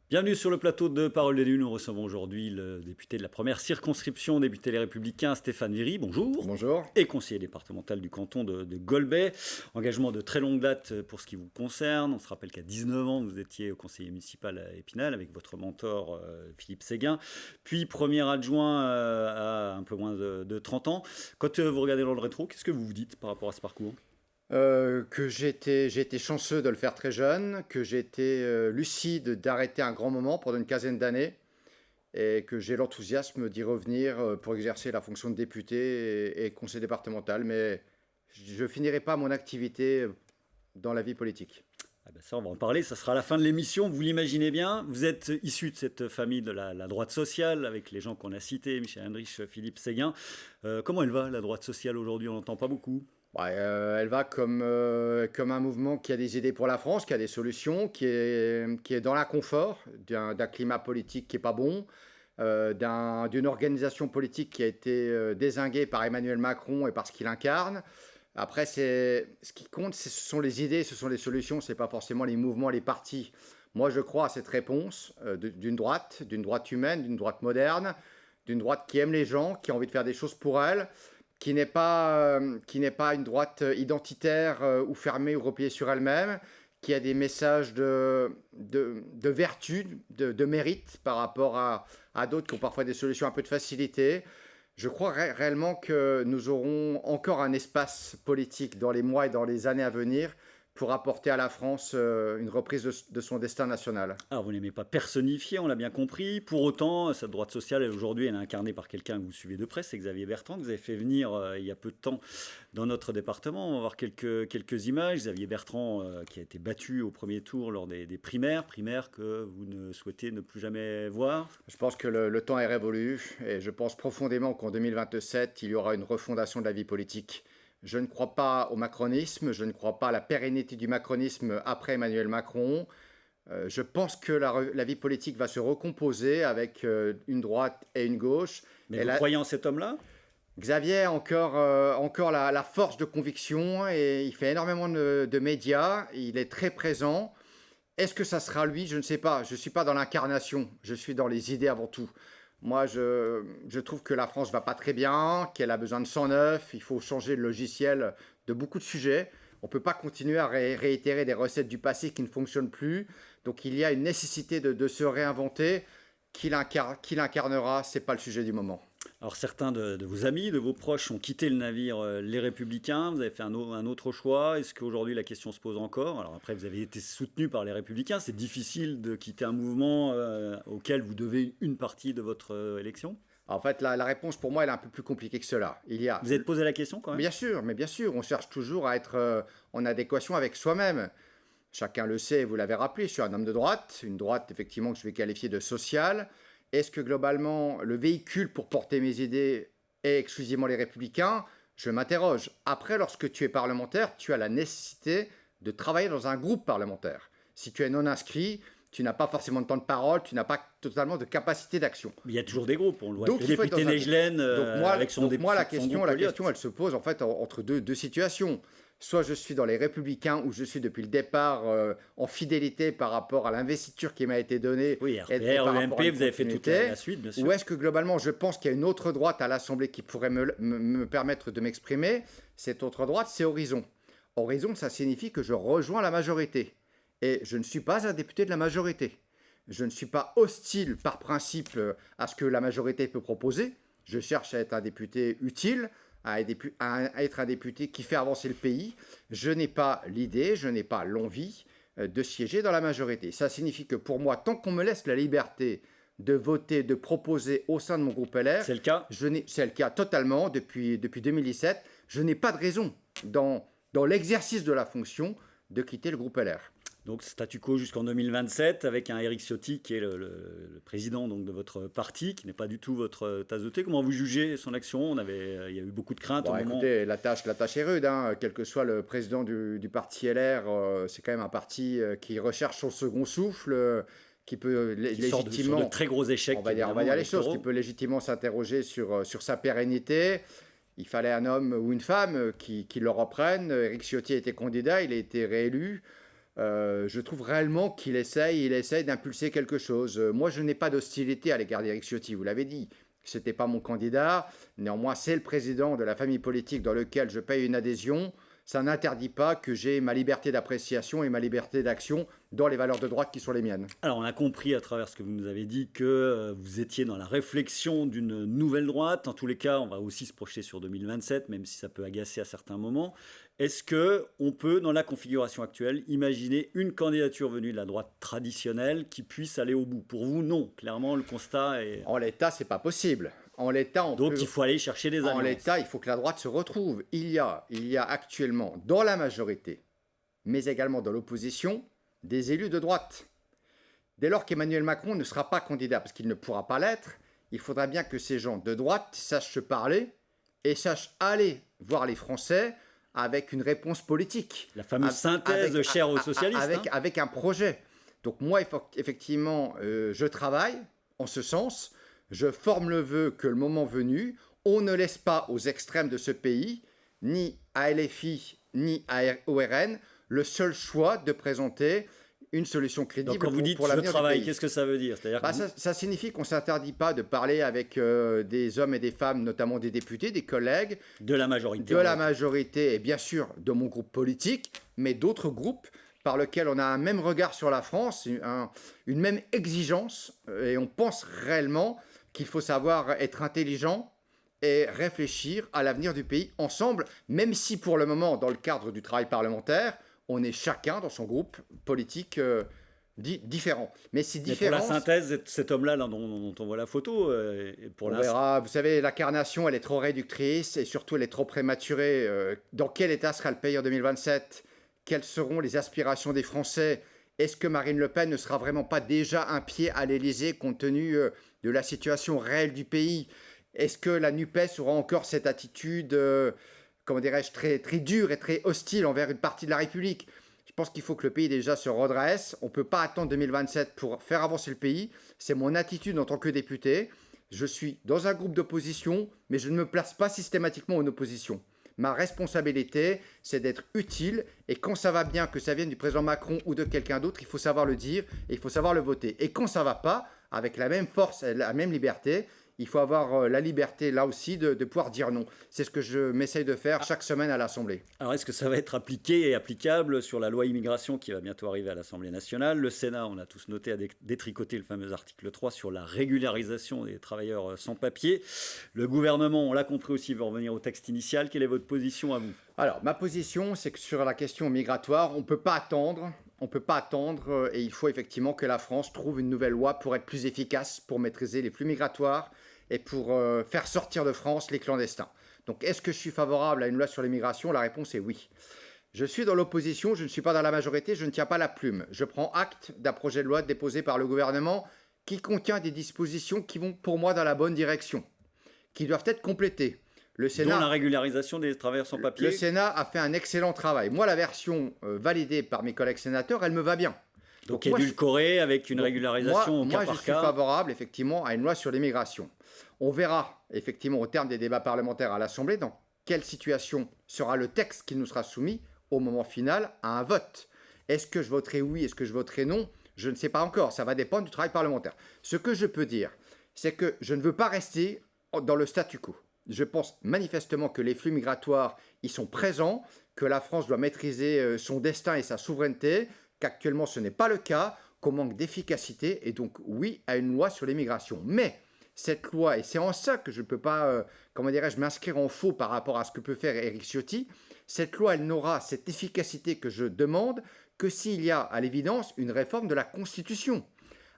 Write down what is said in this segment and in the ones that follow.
Bienvenue sur le plateau de Parole des Lunes. Nous recevons aujourd'hui le député de la première circonscription, député Les Républicains, Stéphane Viry. Bonjour. Bonjour. Et conseiller départemental du canton de Golbey. Engagement de très longue date pour ce qui vous concerne. On se rappelle qu'à 19 ans, vous étiez conseiller municipal à Épinal avec votre mentor Philippe Séguin. Puis premier adjoint à un peu moins de 30 ans. Quand vous regardez dans le rétro, qu'est-ce que vous vous dites par rapport à ce parcours ? Que j'ai été chanceux de le faire très jeune, que j'ai été lucide d'arrêter un grand moment pendant une quinzaine d'années et que j'ai l'enthousiasme d'y revenir pour exercer la fonction de député et conseiller départemental. Mais je ne finirai pas mon activité dans la vie politique. Ah ben ça, on va en parler, ça sera à la fin de l'émission, vous l'imaginez bien. Vous êtes issu de cette famille de la droite sociale, avec les gens qu'on a cités, Michel Heinrich, Philippe Séguin. Comment elle va, la droite sociale, aujourd'hui? On n'entend pas beaucoup. Elle va comme un mouvement qui a des idées pour la France, qui a des solutions, qui est dans l'inconfort d'un climat politique qui n'est pas bon, d'une organisation politique qui a été dézinguée par Emmanuel Macron et par ce qu'il incarne. Après, ce qui compte, ce sont les idées, ce sont les solutions, ce n'est pas forcément les mouvements, les partis. Moi, je crois à cette réponse d'une droite humaine, d'une droite moderne, d'une droite qui aime les gens, qui a envie de faire des choses pour elle, qui n'est pas une droite identitaire ou fermée ou repliée sur elle-même, qui a des messages de vertu, de mérite par rapport à d'autres qui ont parfois des solutions un peu de facilité. Je crois réellement que nous aurons encore un espace politique dans les mois et dans les années à venir pour apporter à la France une reprise de son destin national. Alors, vous n'aimez pas personnifier, on l'a bien compris. Pour autant, cette droite sociale, aujourd'hui, elle est incarnée par quelqu'un que vous suivez de près, c'est Xavier Bertrand, que vous avez fait venir il y a peu de temps dans notre département. On va voir quelques images. Xavier Bertrand, qui a été battu au premier tour lors des primaires que vous ne souhaitez ne plus jamais voir. Je pense que le temps est révolu et je pense profondément qu'en 2027, il y aura une refondation de la vie politique. Je ne crois pas au macronisme, je ne crois pas à la pérennité du macronisme après Emmanuel Macron. Je pense que la vie politique va se recomposer avec une droite et une gauche. Mais vous croyez en cet homme-là ? Xavier a encore la force de conviction et il fait énormément de médias, il est très présent. Est-ce que ça sera lui? Je ne sais pas. Je ne suis pas dans l'incarnation, je suis dans les idées avant tout. Moi, je trouve que la France va pas très bien, qu'elle a besoin de sang neuf, il faut changer le logiciel de beaucoup de sujets. On ne peut pas continuer à réitérer des recettes du passé qui ne fonctionnent plus. Donc il y a une nécessité de se réinventer. Qui l'incarnera, ce n'est pas le sujet du moment. Alors certains de vos amis, de vos proches ont quitté le navire Les Républicains, vous avez fait un autre choix. Est-ce qu'aujourd'hui la question se pose encore? Alors après, vous avez été soutenu par Les Républicains, c'est difficile de quitter un mouvement auquel vous devez une partie de votre élection? En fait, la réponse pour moi elle est un peu plus compliquée que cela. Vous êtes posé la question quand même? Bien sûr, on cherche toujours à être en adéquation avec soi-même. Chacun le sait, vous l'avez rappelé, je suis un homme de droite, une droite effectivement que je vais qualifier de sociale. Est-ce que globalement, le véhicule pour porter mes idées est exclusivement Les Républicains? Je m'interroge. Après, lorsque tu es parlementaire, tu as la nécessité de travailler dans un groupe parlementaire. Si tu es non inscrit, tu n'as pas forcément de temps de parole, tu n'as pas totalement de capacité d'action. Mais il y a toujours des groupes, on le voit. Donc, le député Negelen avec son moi, la question, elle se pose en fait entre deux situations. Soit je suis dans Les Républicains, où je suis depuis le départ en fidélité par rapport à l'investiture qui m'a été donnée. Oui, RPR, UMP, vous avez fait toute la suite, bien sûr. Ou est-ce que globalement, je pense qu'il y a une autre droite à l'Assemblée qui pourrait me permettre de m'exprimer? Cette autre droite, c'est Horizon. Horizon, ça signifie que je rejoins la majorité. Et je ne suis pas un député de la majorité. Je ne suis pas hostile par principe à ce que la majorité peut proposer. Je cherche à être un député utile, à être un député qui fait avancer le pays. Je n'ai pas l'idée, je n'ai pas l'envie de siéger dans la majorité. Ça signifie que pour moi, tant qu'on me laisse la liberté de voter, de proposer au sein de mon groupe LR... C'est le cas? C'est le cas totalement depuis 2017. Je n'ai pas de raison dans l'exercice de la fonction de quitter le groupe LR. Donc statu quo jusqu'en 2027 avec un Éric Ciotti qui est le président donc, de votre parti, qui n'est pas du tout votre tasse de thé. Comment vous jugez son action? Il y a eu beaucoup de craintes au moment... Écoutez, la tâche est rude. Quel que soit le président du parti LR, c'est quand même un parti qui recherche son second souffle, qui peut légitimement... Sur de très gros échecs. On va dire les choses, qui peut légitimement s'interroger sur sa pérennité. Il fallait un homme ou une femme qui le reprenne. Éric Ciotti a été candidat, il a été réélu. Je trouve réellement qu'il essaye d'impulser quelque chose. Moi, je n'ai pas d'hostilité à l'égard d'Éric Ciotti, vous l'avez dit. Ce n'était pas mon candidat. Néanmoins, c'est le président de la famille politique dans lequel je paye une adhésion. Ça n'interdit pas que j'ai ma liberté d'appréciation et ma liberté d'action dans les valeurs de droite qui sont les miennes. Alors, on a compris à travers ce que vous nous avez dit que vous étiez dans la réflexion d'une nouvelle droite. En tous les cas, on va aussi se projeter sur 2027, même si ça peut agacer à certains moments. Est-ce qu'on peut, dans la configuration actuelle, imaginer une candidature venue de la droite traditionnelle qui puisse aller au bout? Pour vous, non. Clairement, le constat est... En l'état, c'est pas possible. En l'état, Donc, il faut aller chercher des alliances. En l'état, il faut que la droite se retrouve. Il y a actuellement, dans la majorité, mais également dans l'opposition, des élus de droite. Dès lors qu'Emmanuel Macron ne sera pas candidat, parce qu'il ne pourra pas l'être, il faudra bien que ces gens de droite sachent se parler et sachent aller voir les Français avec une réponse politique. La fameuse synthèse chère aux socialistes. Avec un projet. Donc moi, effectivement, je travaille en ce sens. Je forme le vœu que le moment venu, on ne laisse pas aux extrêmes de ce pays, ni à LFI, ni au RN, le seul choix de présenter une solution crédible pour l'avenir du pays. Donc quand vous dites je travaille, qu'est-ce que ça veut dire? Ça signifie qu'on ne s'interdit pas de parler avec des hommes et des femmes, notamment des députés, des collègues. De la majorité. De la majorité et bien sûr de mon groupe politique, mais d'autres groupes par lesquels on a un même regard sur la France, une même exigence, et on pense réellement qu'il faut savoir être intelligent et réfléchir à l'avenir du pays ensemble, même si pour le moment, dans le cadre du travail parlementaire, on est chacun dans son groupe politique différent. Mais c'est différent. Pour la synthèse, cet homme-là dont on voit la photo, on verra. Vous savez, l'incarnation, elle est trop réductrice et surtout, elle est trop prématurée. Dans quel état sera le pays en 2027? Quelles seront les aspirations des Français? Est-ce que Marine Le Pen ne sera vraiment pas déjà un pied à l'Élysée compte tenu de la situation réelle du pays? Est-ce que la NUPES aura encore cette attitude, comment dirais-je, très, très dure et très hostile envers une partie de la République? Je pense qu'il faut que le pays déjà se redresse. On ne peut pas attendre 2027 pour faire avancer le pays. C'est mon attitude en tant que député. Je suis dans un groupe d'opposition, mais je ne me place pas systématiquement en opposition. Ma responsabilité, c'est d'être utile. Et quand ça va bien, que ça vienne du président Macron ou de quelqu'un d'autre, il faut savoir le dire et il faut savoir le voter. Et quand ça ne va pas, avec la même force et la même liberté, il faut avoir la liberté, là aussi, de pouvoir dire non. C'est ce que je m'essaye de faire chaque semaine à l'Assemblée. Alors, est-ce que ça va être appliqué et applicable sur la loi immigration qui va bientôt arriver à l'Assemblée nationale? Le Sénat, on a tous noté, a détricoté le fameux article 3 sur la régularisation des travailleurs sans papier. Le gouvernement, on l'a compris aussi, veut revenir au texte initial. Quelle est votre position à vous? Alors, ma position, c'est que sur la question migratoire, on ne peut pas attendre. On ne peut pas attendre et il faut effectivement que la France trouve une nouvelle loi pour être plus efficace, pour maîtriser les flux migratoires et pour faire sortir de France les clandestins. Donc, est-ce que je suis favorable à une loi sur l'immigration? La réponse est oui. Je suis dans l'opposition, je ne suis pas dans la majorité, je ne tiens pas la plume. Je prends acte d'un projet de loi déposé par le gouvernement qui contient des dispositions qui vont pour moi dans la bonne direction, qui doivent être complétées. Le Sénat, dont la régularisation des travailleurs sans papier. Le Sénat a fait un excellent travail. Moi, la version validée par mes collègues sénateurs, elle me va bien. Donc édulcorée avec une régularisation au cas par cas. Moi, je suis favorable, effectivement, à une loi sur l'immigration. On verra, effectivement, au terme des débats parlementaires à l'Assemblée, dans quelle situation sera le texte qui nous sera soumis au moment final à un vote. Est-ce que je voterai oui, est-ce que je voterai non? Je ne sais pas encore, ça va dépendre du travail parlementaire. Ce que je peux dire, c'est que je ne veux pas rester dans le statu quo. Je pense manifestement que les flux migratoires, ils sont présents, que la France doit maîtriser son destin et sa souveraineté, qu'actuellement ce n'est pas le cas, qu'on manque d'efficacité et donc oui à une loi sur l'immigration. Mais cette loi, et c'est en ça que je ne peux pas, m'inscrire en faux par rapport à ce que peut faire Éric Ciotti, cette loi, elle n'aura cette efficacité que je demande que s'il y a à l'évidence une réforme de la Constitution.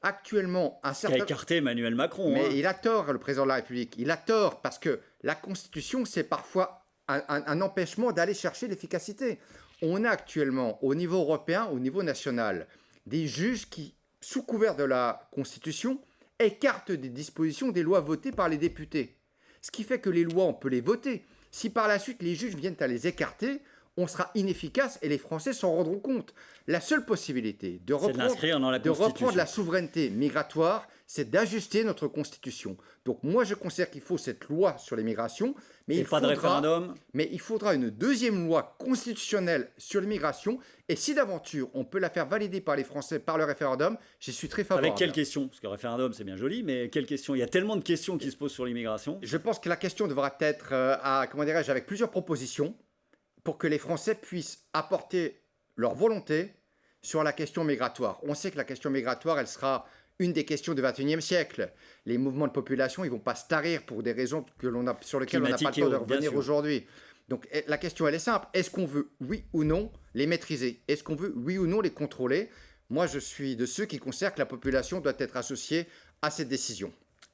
Actuellement, un certain... Qui a écarté Emmanuel Macron. Mais il a tort, le président de la République. Il a tort parce que la Constitution, c'est parfois un empêchement d'aller chercher l'efficacité. On a actuellement, au niveau européen, au niveau national, des juges qui, sous couvert de la Constitution, écartent des dispositions des lois votées par les députés. Ce qui fait que les lois, on peut les voter. Si par la suite, les juges viennent à les écarter, on sera inefficace et les Français s'en rendront compte. La seule possibilité de reprendre la souveraineté migratoire, c'est d'ajuster notre constitution. Donc moi, je considère qu'il faut cette loi sur l'immigration, mais pas de référendum. Mais il faudra une deuxième loi constitutionnelle sur l'immigration. Et si d'aventure, on peut la faire valider par les Français par le référendum, j'y suis très favorable. Avec quelles questions? Parce que le référendum, c'est bien joli, mais quelles questions? Il y a tellement de questions qui se posent sur l'immigration. Je pense que la question devra être, comment dirais-je, avec plusieurs propositions pour que les Français puissent apporter leur volonté sur la question migratoire. On sait que la question migratoire, elle sera une des questions du XXIe siècle. Les mouvements de population, ils ne vont pas se tarir pour des raisons sur lesquelles on n'a pas le temps de revenir aujourd'hui. Donc la question, elle est simple. Est-ce qu'on veut, oui ou non, les maîtriser? Est-ce qu'on veut, oui ou non, les contrôler? Moi, je suis de ceux qui considèrent que la population doit être associée à cette décision.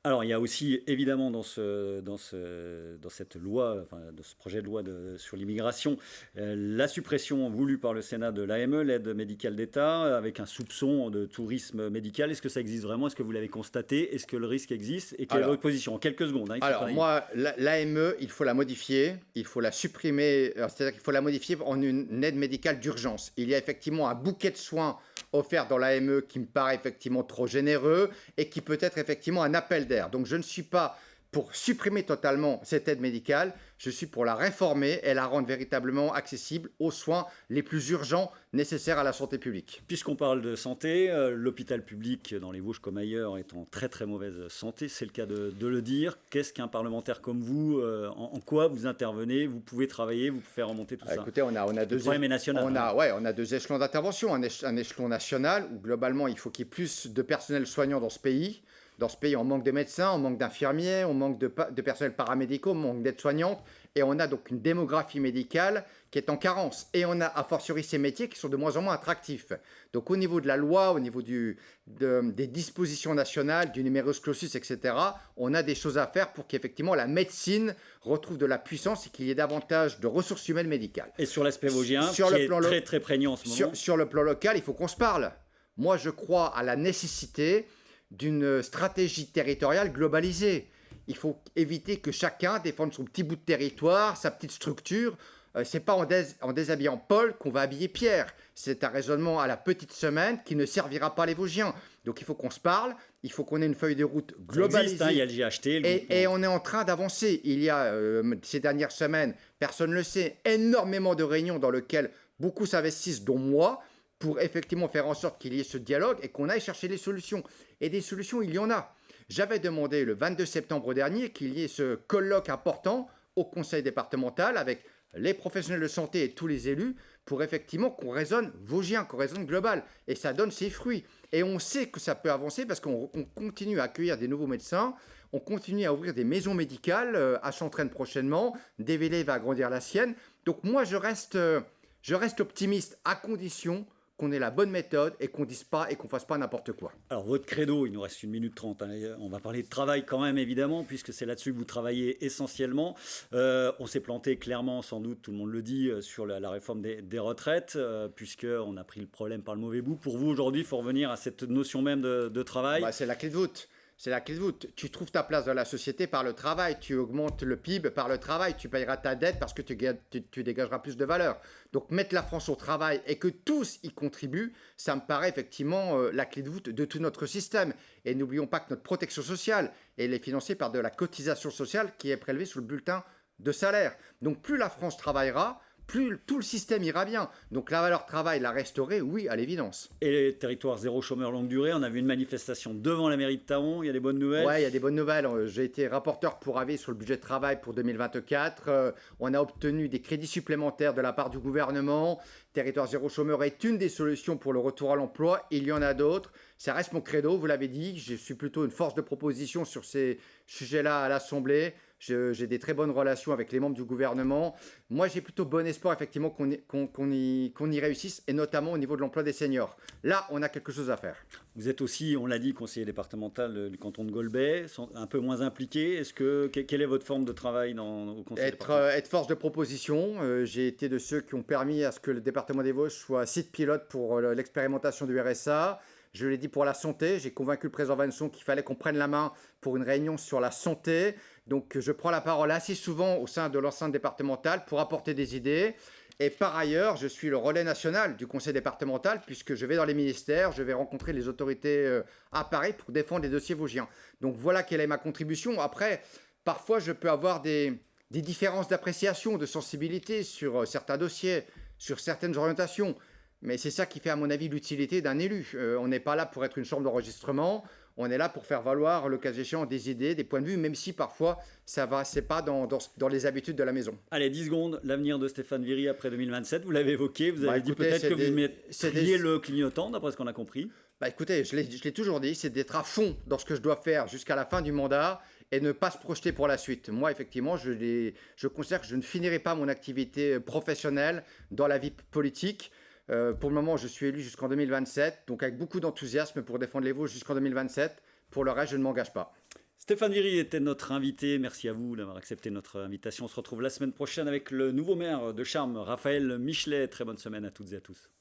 Alors, il y a aussi, évidemment, dans cette loi, enfin, dans ce projet de loi sur l'immigration, la suppression voulue par le Sénat de l'AME, l'aide médicale d'État, avec un soupçon de tourisme médical. Est-ce que ça existe vraiment? Est-ce que vous l'avez constaté? Est-ce que le risque existe? Et quelle est votre position? En quelques secondes. Moi, l'AME, il faut la modifier, il faut la supprimer, c'est-à-dire qu'il faut la modifier en une aide médicale d'urgence. Il y a effectivement un bouquet de soins offert dans l'AME qui me paraît effectivement trop généreux et qui peut être effectivement un appel d'air. Donc je ne suis pas pour supprimer totalement cette aide médicale, je suis pour la réformer et la rendre véritablement accessible aux soins les plus urgents nécessaires à la santé publique. Puisqu'on parle de santé, l'hôpital public dans les Vosges comme ailleurs est en très très mauvaise santé, c'est le cas de le dire. Qu'est-ce qu'un parlementaire comme vous, en quoi vous intervenez? Vous pouvez travailler, vous pouvez faire remonter tout ça? Écoutez, on a deux, le problème est national. On a deux échelons d'intervention, un échelon national où globalement il faut qu'il y ait plus de personnel soignant dans ce pays. Dans ce pays, on manque de médecins, on manque d'infirmiers, on manque de personnel paramédicaux, on manque d'aides-soignantes. Et on a donc une démographie médicale qui est en carence. Et on a a fortiori ces métiers qui sont de moins en moins attractifs. Donc au niveau de la loi, au niveau des dispositions nationales, du numerus clausus, etc., on a des choses à faire pour qu'effectivement la médecine retrouve de la puissance et qu'il y ait davantage de ressources humaines médicales. Et sur l'aspect vosgien, qui est très très prégnant en ce moment. Sur le plan local, il faut qu'on se parle. Moi, je crois à la nécessité d'une stratégie territoriale globalisée. Il faut éviter que chacun défende son petit bout de territoire, sa petite structure. C'est pas en déshabillant Paul qu'on va habiller Pierre. C'est un raisonnement à la petite semaine qui ne servira pas les Vosgiens. Donc il faut qu'on se parle, il faut qu'on ait une feuille de route globalisée. Ça existe, il y a le GHT. Et on est en train d'avancer. Il y a, ces dernières semaines, personne ne le sait, énormément de réunions dans lesquelles beaucoup s'investissent, dont moi, pour effectivement faire en sorte qu'il y ait ce dialogue et qu'on aille chercher des solutions. Et des solutions, il y en a. J'avais demandé le 22 septembre dernier qu'il y ait ce colloque important au conseil départemental avec les professionnels de santé et tous les élus pour effectivement qu'on raisonne vosgien, qu'on raisonne global. Et ça donne ses fruits. Et on sait que ça peut avancer parce qu'on continue à accueillir des nouveaux médecins, on continue à ouvrir des maisons médicales à Chantraine prochainement, DVL va agrandir la sienne. Donc moi, je reste optimiste à condition qu'on ait la bonne méthode et qu'on dise pas et qu'on fasse pas n'importe quoi. Alors votre credo, il nous reste 1 minute 30, hein, on va parler de travail quand même évidemment, puisque c'est là-dessus que vous travaillez essentiellement. On s'est planté clairement, sans doute, tout le monde le dit, sur la réforme des retraites, puisqu'on a pris le problème par le mauvais bout. Pour vous aujourd'hui, il faut revenir à cette notion même de travail. C'est la clé de voûte. C'est la clé de voûte. Tu trouves ta place dans la société par le travail, tu augmentes le PIB par le travail, tu payeras ta dette parce que tu dégageras plus de valeur. Donc mettre la France au travail et que tous y contribuent, ça me paraît effectivement la clé de voûte de tout notre système. Et n'oublions pas que notre protection sociale, elle est financée par de la cotisation sociale qui est prélevée sur le bulletin de salaire. Donc plus la France travaillera, plus tout le système ira bien. Donc la valeur travail, la restaurer, oui, à l'évidence. Et les territoires zéro chômeur longue durée, on a vu une manifestation devant la mairie de Thaon, il y a des bonnes nouvelles? Oui, il y a des bonnes nouvelles. J'ai été rapporteur pour avis sur le budget de travail pour 2024. On a obtenu des crédits supplémentaires de la part du gouvernement. Territoire zéro chômeur est une des solutions pour le retour à l'emploi. Il y en a d'autres. Ça reste mon credo, vous l'avez dit. Je suis plutôt une force de proposition sur ces sujets-là à l'Assemblée. J'ai des très bonnes relations avec les membres du gouvernement. Moi, j'ai plutôt bon espoir, effectivement, qu'on y réussisse, et notamment au niveau de l'emploi des seniors. Là, on a quelque chose à faire. Vous êtes aussi, on l'a dit, conseiller départemental du canton de Golbey, un peu moins impliqué. Quelle est votre forme de travail au conseil départemental? Être force de proposition. J'ai été de ceux qui ont permis à ce que le département des Vosges soit site pilote pour l'expérimentation du RSA. Je l'ai dit pour la santé, j'ai convaincu le président Vanson qu'il fallait qu'on prenne la main pour une réunion sur la santé. Donc je prends la parole assez souvent au sein de l'enceinte départementale pour apporter des idées. Et par ailleurs, je suis le relais national du conseil départemental puisque je vais dans les ministères, je vais rencontrer les autorités à Paris pour défendre les dossiers vosgiens. Donc voilà quelle est ma contribution. Après, parfois, je peux avoir des différences d'appréciation, de sensibilité sur certains dossiers, sur certaines orientations. Mais c'est ça qui fait, à mon avis, l'utilité d'un élu. On n'est pas là pour être une chambre d'enregistrement. On est là pour faire valoir, le cas échéant, des idées, des points de vue, même si parfois, ça va, c'est pas dans les habitudes de la maison. Allez, 10 secondes, l'avenir de Stéphane Viry après 2027, vous l'avez évoqué, vous avez dit Écoutez, peut-être que vous mettriez le clignotant, d'après ce qu'on a compris. Écoutez, je l'ai toujours dit, c'est d'être à fond dans ce que je dois faire jusqu'à la fin du mandat et ne pas se projeter pour la suite. Moi, effectivement, je considère que je ne finirai pas mon activité professionnelle dans la vie politique. Pour le moment, je suis élu jusqu'en 2027, donc avec beaucoup d'enthousiasme pour défendre les Vosges jusqu'en 2027. Pour le reste, je ne m'engage pas. Stéphane Viry était notre invité. Merci à vous d'avoir accepté notre invitation. On se retrouve la semaine prochaine avec le nouveau maire de Charmes, Raphaël Michelet. Très bonne semaine à toutes et à tous.